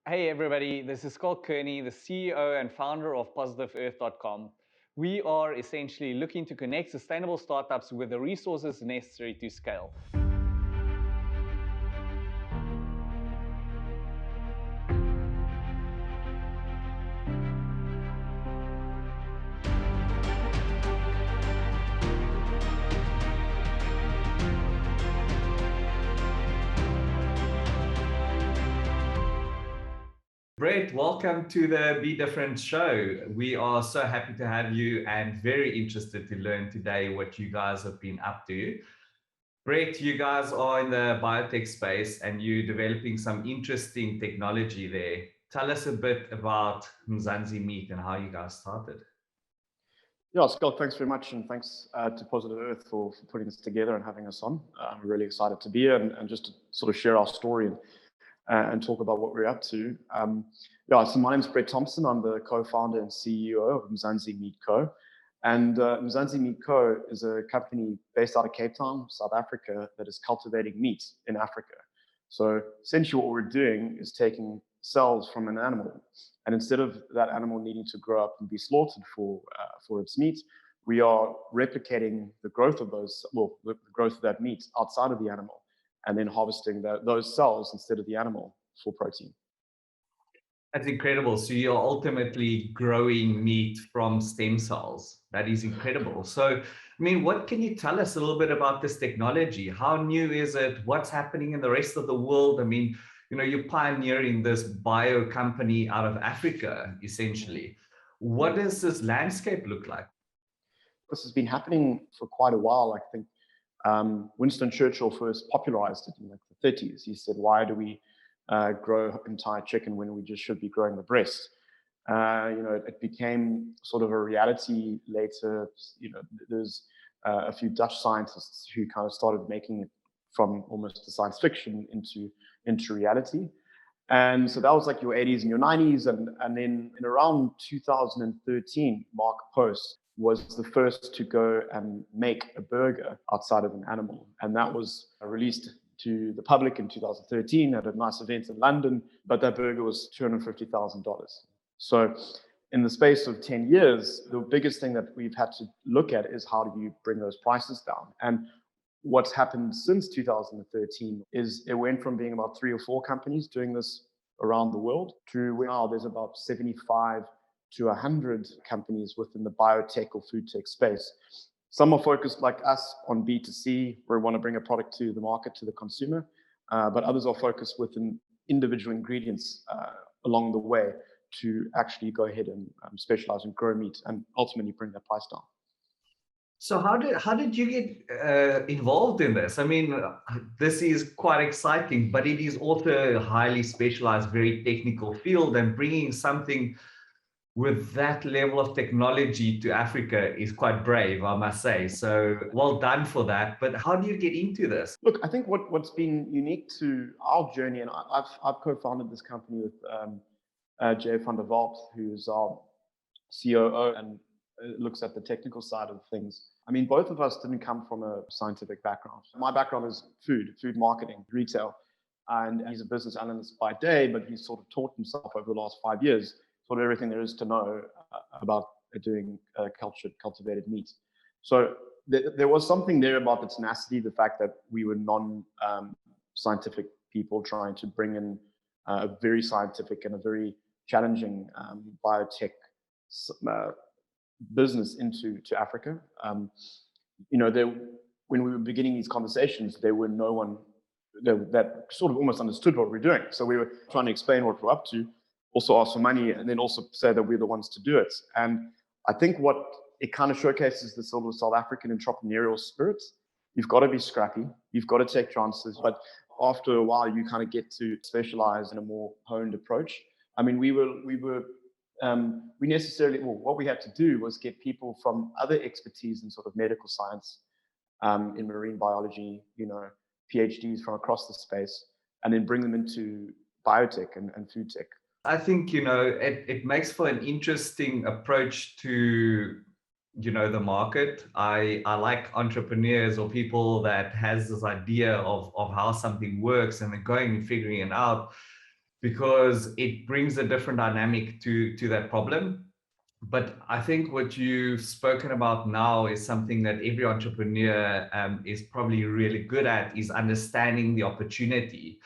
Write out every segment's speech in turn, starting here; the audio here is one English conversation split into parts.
Hey everybody, this is Scott Kearney, the CEO and founder of PositiveEarth.com. We are essentially looking to connect sustainable startups with the resources necessary to scale. Brett, welcome to the Be Different show. We are so happy to have you and very interested to learn today what you guys have been up to. Brett, you guys are in the biotech space and you're developing some interesting technology there. Tell us a bit about Mzansi Meet and how you guys started. Yeah, Scott, thanks very much. And thanks to Positive Earth for putting this together and having us on. I'm really excited to be here and just to sort of share our story and talk about what we're up to. So my name's Brett Thompson. I'm the co-founder and CEO of Mzansi Meet Co. And Mzansi Meet Co is a company based out of Cape Town, South Africa, that is cultivating meat in Africa. So essentially what we're doing is taking cells from an animal, and instead of that animal needing to grow up and be slaughtered for its meat, we are replicating the growth of the growth of that meat outside of the animal, and then harvesting those cells instead of the animal for protein. That's incredible. So you're ultimately growing meat from stem cells. That is incredible. So, what can you tell us a little bit about this technology? How new is it? What's happening in the rest of the world? You're pioneering this bio company out of Africa, essentially. What does this landscape look like? This has been happening for quite a while. I think Winston Churchill first popularized it in the 30s. He said, "Why do we grow entire chicken when we just should be growing the breast?" It became sort of a reality later. There's a few Dutch scientists who kind of started making it from almost the science fiction into reality. And so that was like your 80s and your 90s. And then in around 2013, Mark Post was the first to go and make a burger outside of an animal. And that was released to the public in 2013 at a nice event in London, but that burger was $250,000. So in the space of 10 years, the biggest thing that we've had to look at is how do you bring those prices down? And what's happened since 2013 is it went from being about 3 or 4 companies doing this around the world to now there's about 75 to 100 companies within the biotech or food tech space. Some are focused like us on B2C, where we want to bring a product to the market, to the consumer, but others are focused within individual ingredients along the way to actually go ahead and specialize and grow meat and ultimately bring that price down. So how did you get involved in this? This is quite exciting, but it is also a highly specialized, very technical field, and bringing something with that level of technology to Africa is quite brave, I must say. So well done for that. But how do you get into this? Look, I think what's been unique to our journey, and I've co-founded this company with Jay van der Walt, who's our COO and looks at the technical side of things. Both of us didn't come from a scientific background. My background is food marketing, retail, and he's a business analyst by day, but he's sort of taught himself over the last 5 years sort of everything there is to know about doing cultivated meat. So there was something there about the tenacity, the fact that we were non-scientific people trying to bring in a very scientific and a very challenging biotech business into Africa. When we were beginning these conversations, there were no one that sort of almost understood what we're doing. So we were trying to explain what we're up to, also ask for money, and then also say that we're the ones to do it. And I think what it kind of showcases the sort of South African entrepreneurial spirit. You've got to be scrappy. You've got to take chances. But after a while, you kind of get to specialize in a more honed approach. What we had to do was get people from other expertise in sort of medical science, in marine biology, PhDs from across the space, and then bring them into biotech and food tech. I think, it makes for an interesting approach to, the market. I like entrepreneurs or people that has this idea of how something works and then going and figuring it out. because it brings a different dynamic to that problem. But I think what you've spoken about now is something that every entrepreneur is probably really good at, is understanding the opportunity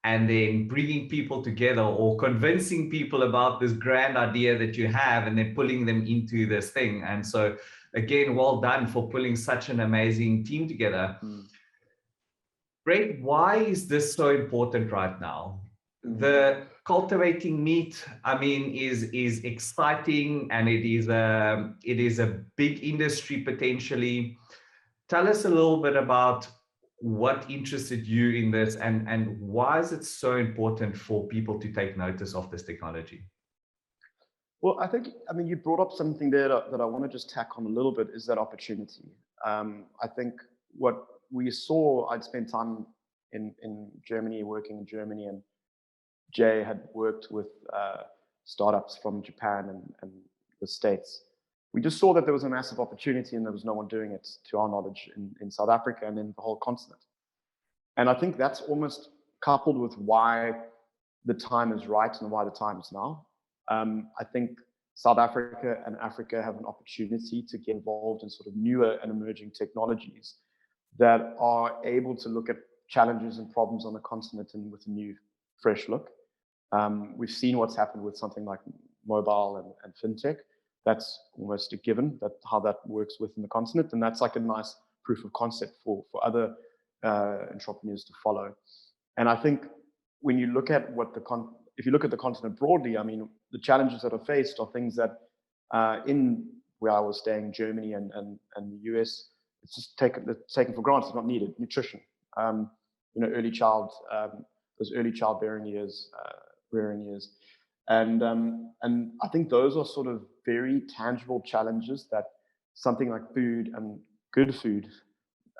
and then bringing people together or convincing people about this grand idea that you have and then pulling them into this thing. And so again, well done for pulling such an amazing team together. Brett, why is this so important right now? The Cultivating Meet, I mean, is exciting, and it is a big industry potentially. Tell us a little bit about what interested you in this, and why is it so important for people to take notice of this technology? Well, I mean, you brought up something there that I want to just tack on a little bit, is that opportunity. I think what we saw, I'd spent time in Germany, working in Germany, and Jay had worked with startups from Japan and the States. We just saw that there was a massive opportunity and there was no one doing it, to our knowledge, in South Africa and in the whole continent. And I think that's almost coupled with why the time is right and why the time is now. I think South Africa and Africa have an opportunity to get involved in sort of newer and emerging technologies that are able to look at challenges and problems on the continent and with a new, fresh look. We've seen what's happened with something like mobile and fintech. That's almost a given, that how that works within the continent, and that's like a nice proof of concept for other entrepreneurs to follow. And I think when you look at if you look at the continent broadly, I mean, the challenges that are faced are things that in where I was staying, Germany and the US, it's just taken for granted. It's not needed. Nutrition, early childbearing years, rearing years, and I think those are sort of very tangible challenges that something like food and good food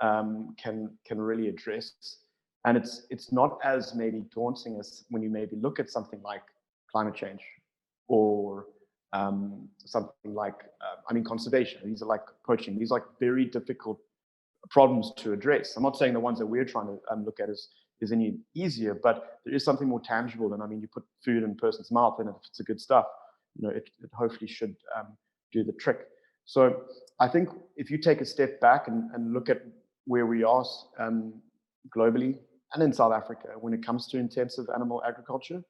can really address. And it's not as maybe daunting as when you maybe look at something like climate change or something like conservation. These are like poaching. These are like very difficult problems to address. I'm not saying the ones that we're trying to look at is any easier, but there is something more tangible than, you put food in a person's mouth, and if it's a good stuff, it hopefully should do the trick. So I think if you take a step back and look at where we are globally and in South Africa when it comes to intensive animal agriculture,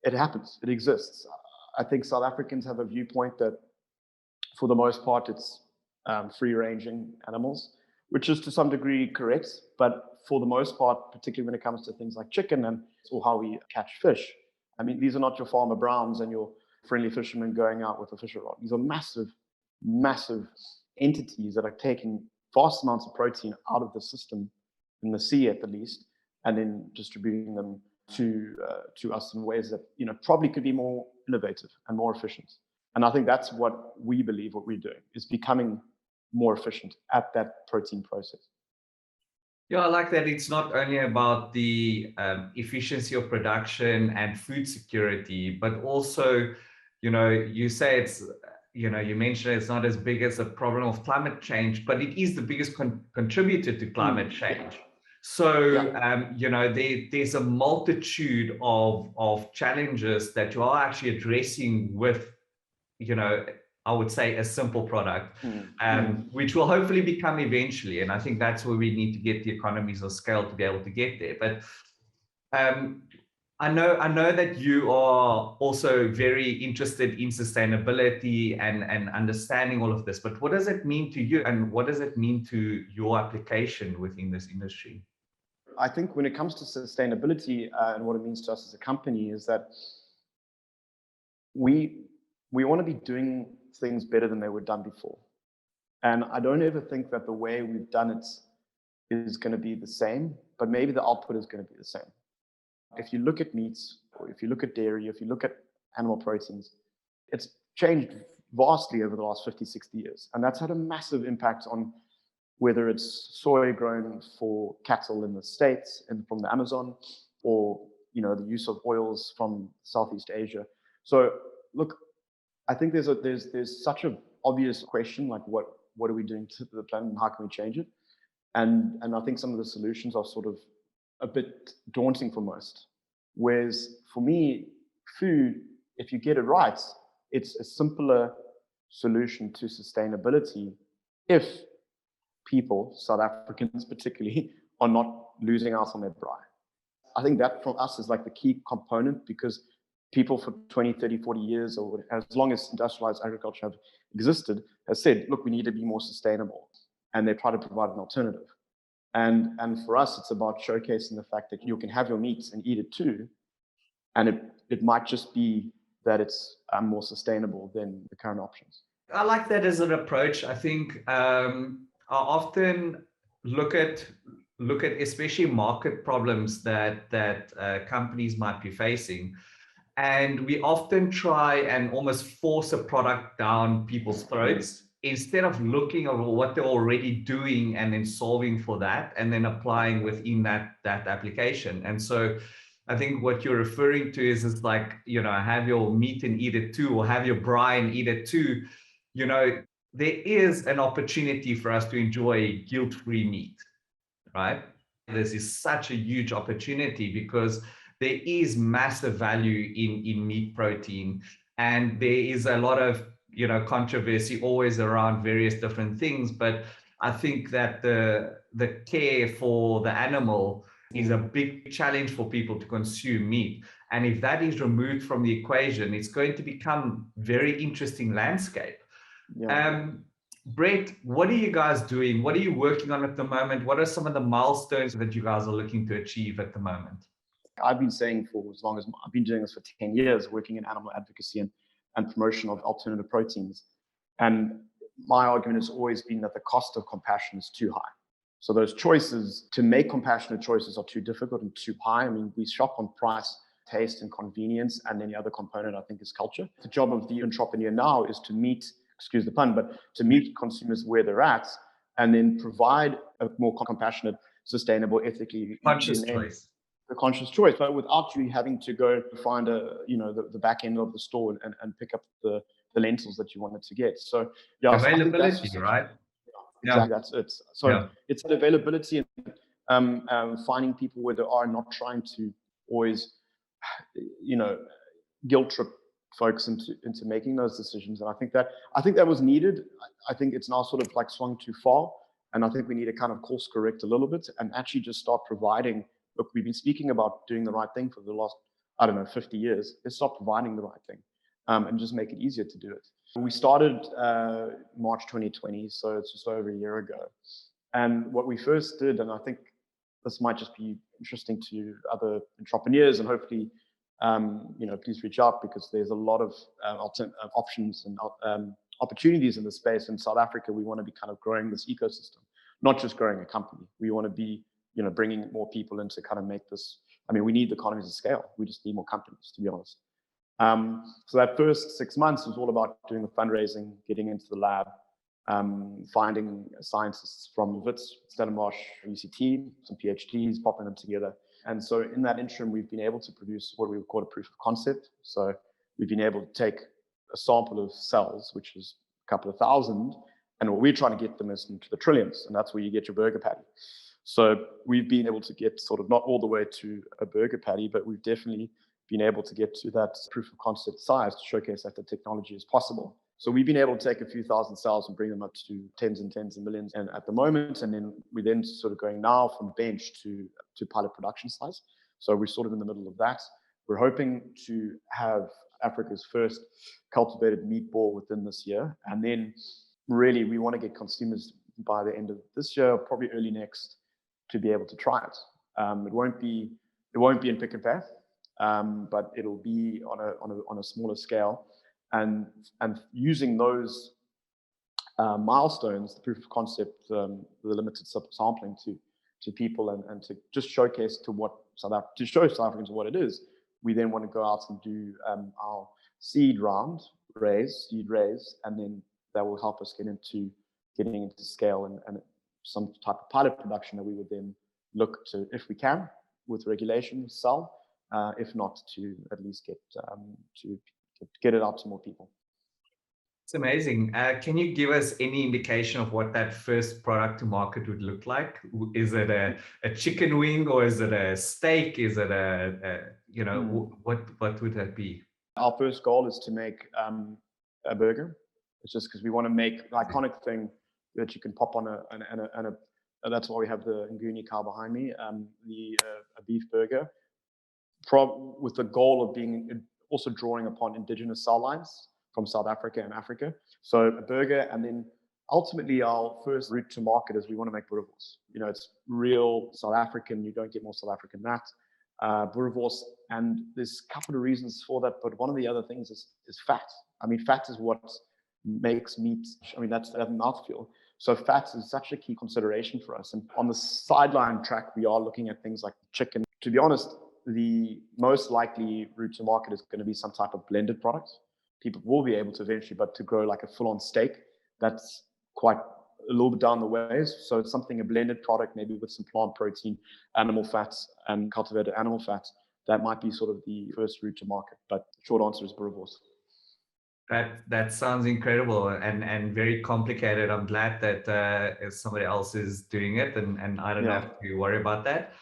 it happens, it exists. I think South Africans have a viewpoint that for the most part it's free-ranging animals, which is to some degree correct, but for the most part, particularly when it comes to things like chicken or how we catch fish, these are not your Farmer Browns and your friendly fishermen going out with a fishing rod. These are massive, massive entities that are taking vast amounts of protein out of the system, in the sea at the least, and then distributing them to us in ways that probably could be more innovative and more efficient. And I think that's what we believe what we're doing is becoming more efficient at that protein process. Yeah, I like that. It's not only about the efficiency of production and food security, but also, you say it's, you mentioned it's not as big as a problem of climate change, but it is the biggest contributor to climate change. So, there's a multitude of challenges that you are actually addressing with, I would say, a simple product, which will hopefully become eventually. And I think that's where we need to get the economies of scale to be able to get there. But I know that you are also very interested in sustainability and understanding all of this. But what does it mean to you, and what does it mean to your application within this industry? I think when it comes to sustainability and what it means to us as a company is that we want to be doing things better than they were done before. And I don't ever think that the way we've done it is going to be the same, but maybe the output is going to be the same. If you look at meats, or if you look at dairy, if you look at animal proteins, it's changed vastly over the last 50, 60 years. And that's had a massive impact on whether it's soy grown for cattle in the States and from the Amazon, or the use of oils from Southeast Asia. So look, I think there's such an obvious question, like what are we doing to the planet and how can we change it? And I think some of the solutions are sort of a bit daunting for most. Whereas for me, food, if you get it right, it's a simpler solution to sustainability if people, South Africans particularly, are not losing out on their braai. I think that from us is like the key component, because people for 20, 30, 40 years, or as long as industrialized agriculture have existed, has said, look, we need to be more sustainable. And they try to provide an alternative. And for us, it's about showcasing the fact that you can have your meat and eat it too. And it might just be that it's more sustainable than the current options. I like that as an approach. I think I often look at especially market problems that companies might be facing, and we often try and almost force a product down people's throats instead of looking at what they're already doing and then solving for that and then applying within that application. And so I think what you're referring to is like, have your meat and eat it too, or have your braai and eat it too. There is an opportunity for us to enjoy guilt-free meat, right? This is such a huge opportunity because there is massive value in meat protein, and there is a lot of controversy always around various different things. But I think that the care for the animal is a big challenge for people to consume meat. And if that is removed from the equation, it's going to become very interesting landscape. Yeah. Brett, what are you guys doing? What are you working on at the moment? What are some of the milestones that you guys are looking to achieve at the moment? I've been saying for as long as I've been doing this for 10 years, working in animal advocacy and promotion of alternative proteins. And my argument has always been that the cost of compassion is too high. So those choices, to make compassionate choices, are too difficult and too high. I mean, we shop on price, taste, and convenience, and then the other component, I think, is culture. The job of the entrepreneur now is to meet, excuse the pun, but to meet consumers where they're at, and then provide a more compassionate, sustainable, ethically conscious choice. The conscious choice, but without you having to go find the back end of the store and pick up the lentils that you wanted to get. So yeah, availability, so right? Exactly, that's it. So it's availability and finding people where they are, not trying to always, guilt trip folks into making those decisions. And I think that was needed. I think it's now sort of like swung too far, and I think we need to kind of course correct a little bit and actually just start providing. Look, we've been speaking about doing the right thing for the last, 50 years. Let's start providing the right thing, and just make it easier to do it. We started March 2020, so it's just over a year ago. And what we first did, and I think this might just be interesting to other entrepreneurs, and hopefully, please reach out, because there's a lot of options and opportunities in the space. In South Africa, we want to be kind of growing this ecosystem, not just growing a company. We want to be bringing more people in to kind of make this. I mean, we need the economies of scale. We just need more companies, to be honest. So that first 6 months was all about doing the fundraising, getting into the lab, finding scientists from Wits, Stellenbosch, UCT, some PhDs, popping them together. And so in that interim, we've been able to produce what we would call a proof of concept. So we've been able to take a sample of cells, which is a couple of thousand, and what we're trying to get them is into the trillions, and that's where you get your burger patty. So we've been able to get sort of not all the way to a burger patty, but we've definitely been able to get to that proof of concept size to showcase that the technology is possible. So we've been able to take a few thousand cells and bring them up to tens and tens of millions and at the moment. And then we're then sort of going now from bench to pilot production size. So we're sort of in the middle of that. We're hoping to have Africa's first cultivated meat ball within this year. And then really we want to get consumers by the end of this year, probably early next, to be able to try it. It won't be in pick and pay, but it'll be on a smaller scale, and using those milestones, the proof of concept, the limited sampling to people, and to just showcase to show South Africans what it is. We then want to go out and do our seed raise, and then that will help us getting into scale and some type of pilot production that we would then look to, if we can, with regulation, sell. If not, to at least get it out to more people. It's amazing. Can you give us any indication of what that first product to market would look like? Is it a chicken wing, or is it a steak? Is it what would that be? Our first goal is to make a burger. It's just because we want to make the iconic thing that you can pop on that's why we have the Nguni cow behind me, a beef burger, with the goal of being also drawing upon indigenous cell lines from South Africa and Africa. So a burger, and then ultimately our first route to market is we want to make boerewors. It's real South African. You don't get more South African than that. Boerewors, and there's a couple of reasons for that, but one of the other things is fat. I mean, fat is what makes meat. I mean, that's that mouthfeel. So fat is such a key consideration for us. And on the sideline track, we are looking at things like chicken. To be honest, the most likely route to market is going to be some type of blended product. People will be able to eventually, but to grow like a full-on steak, that's quite a little bit down the ways. So it's a blended product, maybe with some plant protein, animal fats, and cultivated animal fats. That might be sort of the first route to market. But the short answer is boerewors. That sounds incredible and very complicated. I'm glad that somebody else is doing it, and I don't have to worry about that.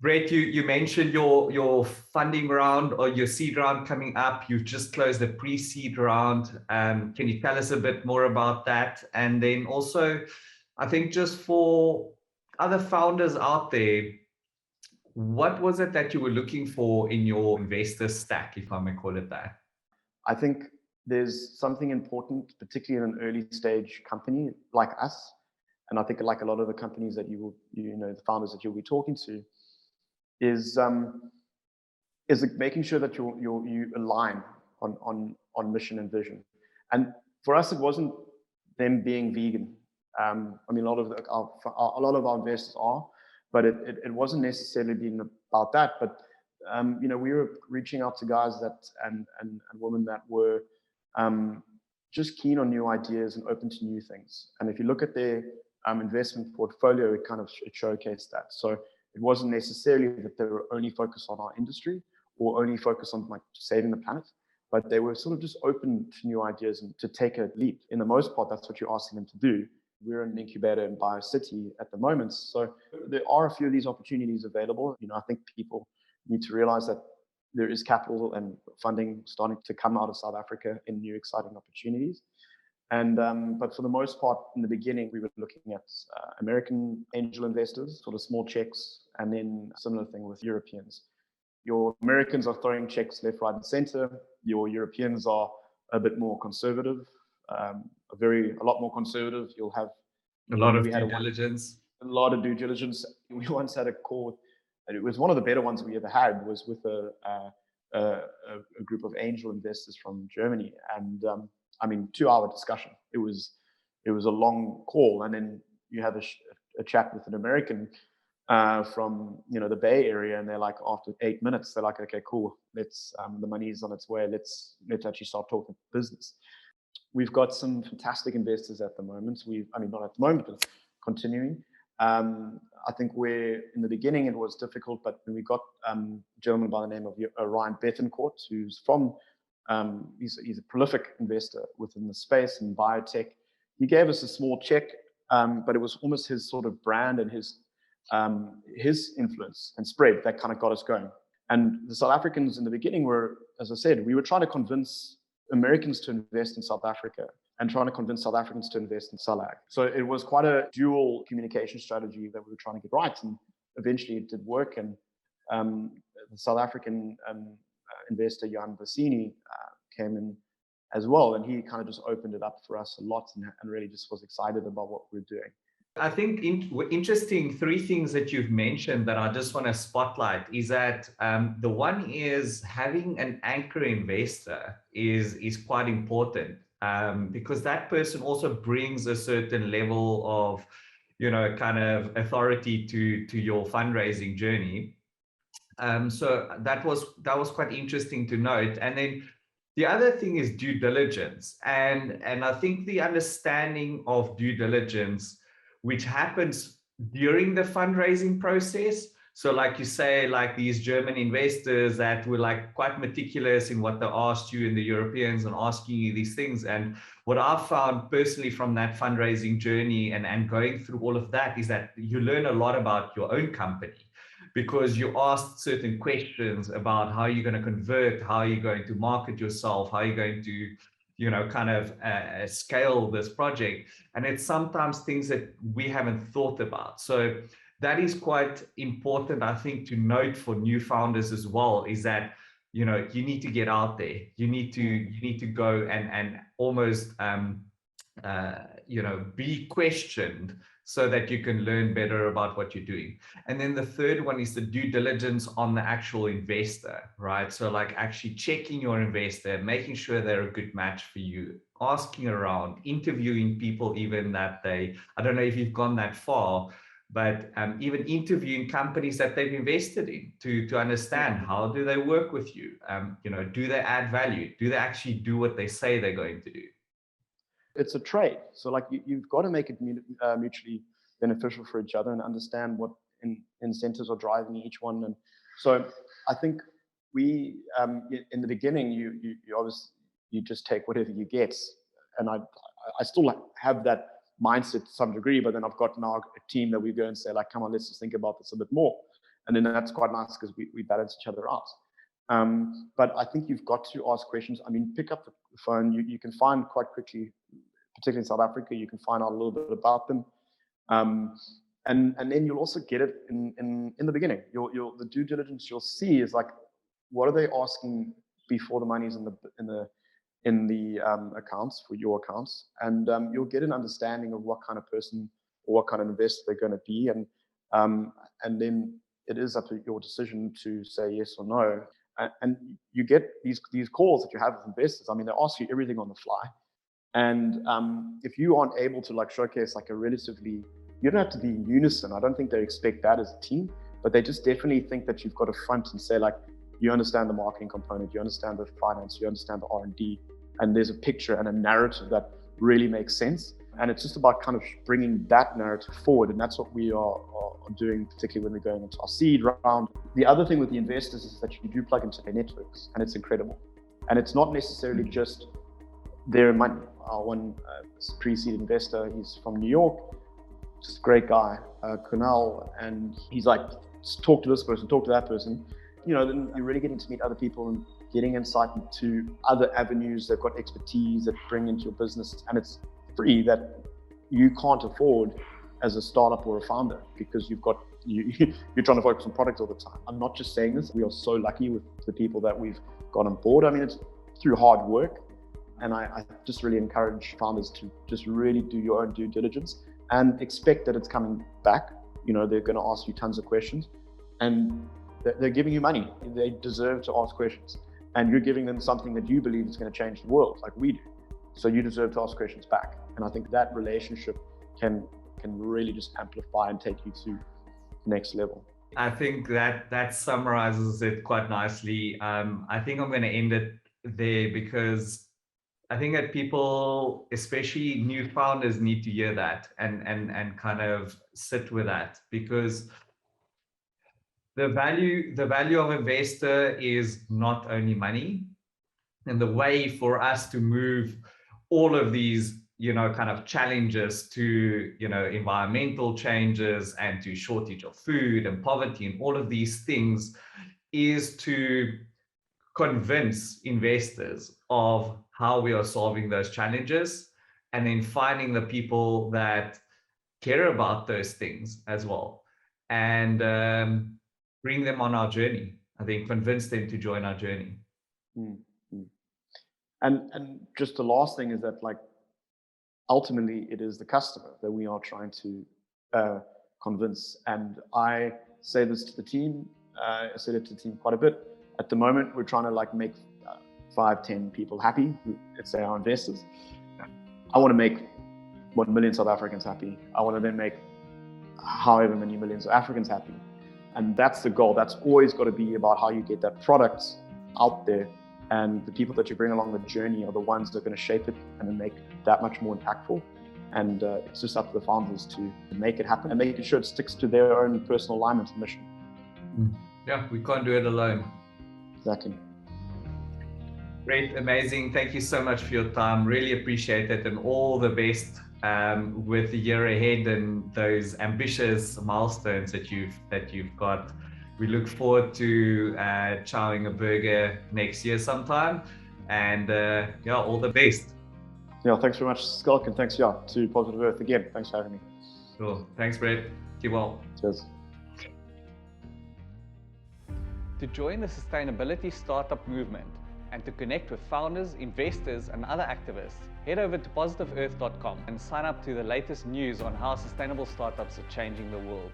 Brett, you mentioned your funding round or your seed round coming up. You've just closed the pre-seed round. Can you tell us a bit more about that? And then also, I think just for other founders out there, what was it that you were looking for in your investor stack, if I may call it that? I think there's something important, particularly in an early stage company like us, and I think like a lot of the companies that the founders that you'll be talking to, is making sure that you align on mission and vision. And for us, it wasn't them being vegan. I mean, a lot of our investors are, but it wasn't necessarily being about that. But we were reaching out to guys and women that were just keen on new ideas and open to new things. And if you look at their investment portfolio, it showcased that. So it wasn't necessarily that they were only focused on our industry or only focused on like saving the planet, but they were sort of just open to new ideas and to take a leap. In the most part, that's what you're asking them to do. We're an incubator in BioCity at the moment. So there are a few of these opportunities available. I think people need to realize that there is capital and funding starting to come out of South Africa in new exciting opportunities. And but for the most part, in the beginning, we were looking at American angel investors, sort of small checks, and then similar thing with Europeans. Your Americans are throwing checks left, right, and center. Your Europeans are a bit more conservative, a lot more conservative. You'll have a lot of due diligence. A lot of due diligence. We once had a call, and it was one of the better ones we ever had. Was with a group of angel investors from Germany, and 2-hour discussion. It was a long call, and then you have a chat with an American from the Bay Area, and they're like, after 8 minutes, they're like, okay, cool, let's the money's on its way, let's actually start talking business. We've got some fantastic investors at the moment. Not at the moment, but continuing. I think where in the beginning it was difficult, but when we got a gentleman by the name of Ryan Bethencourt, who's from he's a prolific investor within the space in biotech. He gave us a small check, but it was almost his sort of brand and his influence and spread that kind of got us going. And the South Africans in the beginning were, as I said, we were trying to convince Americans to invest in South Africa and trying to convince South Africans to invest in Salag. So it was quite a dual communication strategy that we were trying to get right, and eventually it did work. And the South African investor Jan Bassini came in as well, and he kind of just opened it up for us a lot and really just was excited about what we're doing. I think interesting 3 things that you've mentioned that I just want to spotlight is that the one is having an anchor investor is quite important because that person also brings a certain level of kind of authority to your fundraising journey. So that was quite interesting to note. And then the other thing is due diligence, and I think the understanding of due diligence, which happens during the fundraising process, So like you say, like these German investors that were like quite meticulous in what they asked you, and the Europeans, and asking you these things. And what I've found personally from that fundraising journey and going through all of that is that you learn a lot about your own company, because you asked certain questions about how you're going to convert, how you're going to market yourself, how you're going to, kind of scale this project. And it's sometimes things that we haven't thought about. So that is quite important, I think, to note for new founders as well, is that, you need to get out there. You need to go and almost, be questioned, so that you can learn better about what you're doing. And then the third one is the due diligence on the actual investor, right? So like actually checking your investor, making sure they're a good match for you, asking around, interviewing people, even I don't know if you've gone that far, but even interviewing companies that they've invested in to understand how do they work with you? Do they add value? Do they actually do what they say they're going to do? It's a trade. So like you've got to make it mutually beneficial for each other and understand what incentives are driving each one. And so I think we, in the beginning, you obviously, you just take whatever you get. And I still have that mindset to some degree, but then I've got now a team that we go and say like, come on, let's just think about this a bit more. And then that's quite nice because we balance each other out. But I think you've got to ask questions. I mean, pick up the phone. You can find quite quickly, particularly in South Africa, you can find out a little bit about them. And then you'll also get it in the beginning. The due diligence you'll see is like, what are they asking before the money's in the accounts, for your accounts, and you'll get an understanding of what kind of person or what kind of investor they're going to be, and then it is up to your decision to say yes or no. And you get these calls that you have with investors. I mean, they ask you everything on the fly, and if you aren't able to like showcase like a relatively, you don't have to be in unison. I don't think they expect that as a team, but they just definitely think that you've got to front and say like, you understand the marketing component, you understand the finance, you understand the R&D, and there's a picture and a narrative that really makes sense. And it's just about kind of bringing that narrative forward. And that's what we are doing, particularly when we're going into our seed round. The other thing with the investors is that you do plug into their networks, and it's incredible. And it's not necessarily just their money. Our one pre-seed investor, he's from New York, just a great guy, Kunal, and he's like, talk to this person, talk to that person. Then you're really getting to meet other people and getting insight into other avenues. They've got expertise that bring into your business, and it's free, that you can't afford as a startup or a founder, because you're trying to focus on product all the time. I'm not just saying this. We are so lucky with the people that we've got on board. I mean, it's through hard work, and I just really encourage founders to just really do your own due diligence and expect that it's coming back. They're going to ask you tons of questions, and they're giving you money. They deserve to ask questions, and you're giving them something that you believe is going to change the world, like we do. So you deserve to ask questions back. And I think that relationship can really just amplify and take you to the next level. I think that summarizes it quite nicely. I think I'm going to end it there, because I think that people, especially new founders, need to hear that and kind of sit with that, because the value of investor is not only money. And the way for us to move all of these, kind of challenges to, environmental changes and to shortage of food and poverty and all of these things, is to convince investors of how we are solving those challenges, and then finding the people that care about those things as well, and bring them on our journey. I think convince them to join our journey. Mm-hmm. And just the last thing is that, like, ultimately it is the customer that we are trying to convince. And I say this to the team. I said it to the team quite a bit. At the moment, we're trying to like make 5-10 people happy. Let's say our investors. I want to make 1 million South Africans happy. I want to then make however many millions of Africans happy. And that's the goal. That's always got to be about how you get that product out there. And the people that you bring along the journey are the ones that are going to shape it and then make it that much more impactful. And it's just up to the founders to make it happen and making sure it sticks to their own personal alignment and mission. Yeah, we can't do it alone. Exactly. Great, amazing. Thank you so much for your time. Really appreciate it, and all the best with the year ahead and those ambitious milestones that you've got. We look forward to chowing a burger next year sometime, and yeah, all the best. Yeah, thanks very much, Skulk, and thanks, to Positive Earth again. Thanks for having me. Cool. Thanks, Brett. Keep well. Cheers. To join the sustainability startup movement and to connect with founders, investors, and other activists, head over to positiveearth.com and sign up to the latest news on how sustainable startups are changing the world.